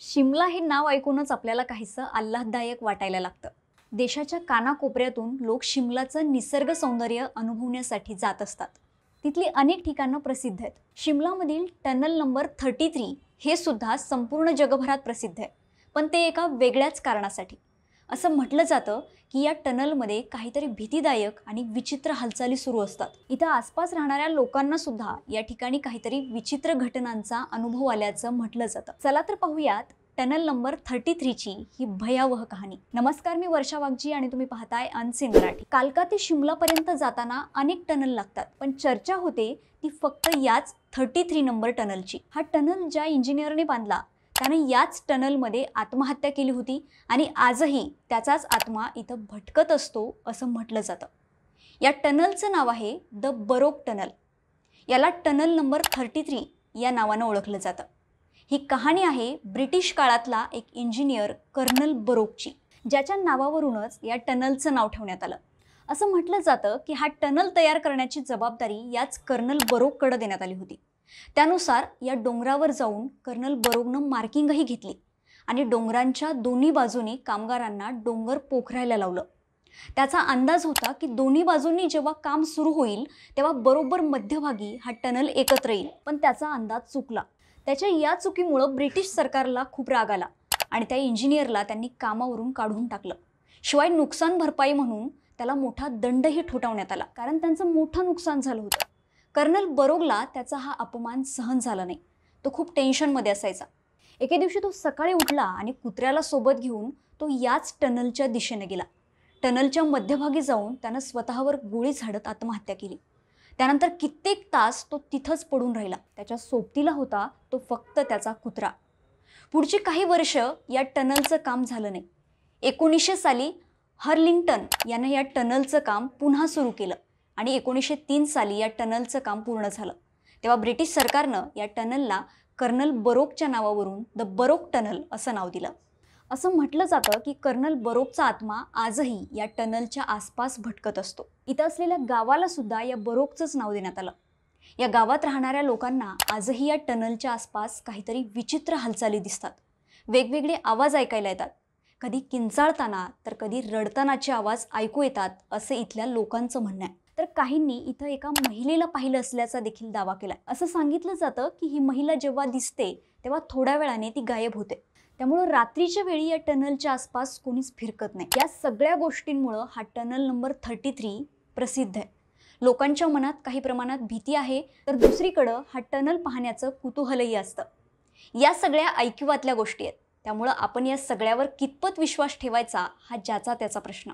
शिमला हे नाव ऐकूनच आपल्याला काहीसं आल्हाददायक वाटायला लागतं। देशाच्या कानाकोपऱ्यातून लोक शिमलाचं निसर्ग सौंदर्य अनुभवण्यासाठी जात असतात। तिथली अनेक ठिकाणं प्रसिद्ध आहेत। शिमलामधील टनल नंबर 33 हे सुद्धा संपूर्ण जगभरात प्रसिद्ध आहे, पण ते एका वेगळ्याच कारणासाठी। असं म्हटलं जातं की या टनलमध्ये काहीतरी भीतीदायक आणि विचित्र हालचाली सुरू असतात। इथं आसपास राहणाऱ्या लोकांना सुद्धा या ठिकाणी काहीतरी विचित्र घटनांचा अनुभव आल्याचं म्हटलं जातं। चला तर पाहूयात टनल नंबर 33 ची ही भयावह कहाणी। नमस्कार, मी वर्षा वाघजी आणि तुम्ही पाहताय अनसीन मराठी। कालका ते शिमलापर्यंत जाताना अनेक टनल लागतात, पण चर्चा होते ती फक्त याच 33 नंबर टनलची। हा टनल ज्या इंजिनियरने बांधला त्याने याच टनलमध्ये आत्महत्या केली होती आणि आजही त्याचाच आत्मा इथं भटकत असतो असं म्हटलं जातं। या टनलचं नाव आहे द बरोक टनल। याला टनल नंबर 33 या नावानं ओळखलं जातं। ही कहाणी आहे ब्रिटिश काळातला एक इंजिनियर कर्नल बरोकची, ज्याच्या नावावरूनच या टनलचं नाव ठेवण्यात आलं। असं म्हटलं जातं की हा टनल तयार करण्याची जबाबदारी याच कर्नल बरोककडे देण्यात आली होती। त्यानुसार या डोंगरावर जाऊन कर्नल बरोकनं मार्किंगही घेतली आणि डोंगरांच्या दोन्ही बाजूनी कामगारांना डोंगर पोखरायला लावलं। त्याचा अंदाज होता की दोन्ही बाजूंनी जेव्हा काम सुरू होईल तेव्हा बरोबर मध्यभागी हा टनल एकत्र येईल, पण त्याचा अंदाज चुकला। त्याच्या या चुकीमुळे ब्रिटिश सरकारला खूप राग आला आणि त्या इंजिनियरला त्यांनी कामावरून काढून टाकलं। शिवाय नुकसान भरपाई म्हणून त्याला मोठा दंडही ठोठावण्यात आला, कारण त्यांचं मोठं नुकसान झालं होतं। कर्नल बरोकला त्याचा हा अपमान सहन झाला नाही। तो खूप टेन्शनमध्ये असायचा। एके दिवशी तो सकाळी उठला आणि कुत्र्याला सोबत घेऊन तो याच टनलच्या दिशेने गेला। टनलच्या मध्यभागी जाऊन त्यानं स्वतःवर गोळी झाडत आत्महत्या केली। त्यानंतर कित्येक तास तो तिथंच पडून राहिला। त्याच्या सोबतीला होता तो फक्त त्याचा कुत्रा। पुढची काही वर्ष या टनलचं काम झालं नाही। 1900 साली हर्लिंग्टन यानं या टनलचं काम पुन्हा सुरू केलं आणि 1903 साली या टनलचं काम पूर्ण झालं। तेव्हा ब्रिटिश सरकारनं या टनलला कर्नल बरोकच्या नावावरून द बरोक टनल असं नाव दिलं। असं म्हटलं जातं की कर्नल बरोकचा आत्मा आजही या टनलच्या आसपास भटकत असतो। इथं असलेल्या गावाला सुद्धा या बरोकचंच नाव देण्यात आलं। या गावात राहणाऱ्या लोकांना आजही या टनलच्या आसपास काहीतरी विचित्र हालचाली दिसतात। वेगवेगळे आवाज ऐकायला येतात। कधी किंचाळताना तर कधी रडतानाचे आवाज ऐकू येतात असे इथल्या लोकांचं म्हणणं आहे। तर काहींनी इथं एका महिलेला पाहिलं असल्याचा देखील दावा केलाय। असं सांगितलं जातं की ही महिला जेव्हा दिसते तेव्हा थोड्या वेळाने ती गायब होते। त्यामुळे रात्रीच्या वेळी या टनलच्या आसपास कोणीच फिरकत नाही। या सगळ्या गोष्टींमुळे हा टनल नंबर 33 प्रसिद्ध आहे। लोकांच्या मनात काही प्रमाणात भीती आहे, तर दुसरीकडे हा टनल पाहण्याचं कुतूहलही असतं। या सगळ्या ऐकिवातल्या गोष्टी आहेत, त्यामुळे आपण या सगळ्यावर कितपत विश्वास ठेवायचा हा ज्याचा त्याचा प्रश्न।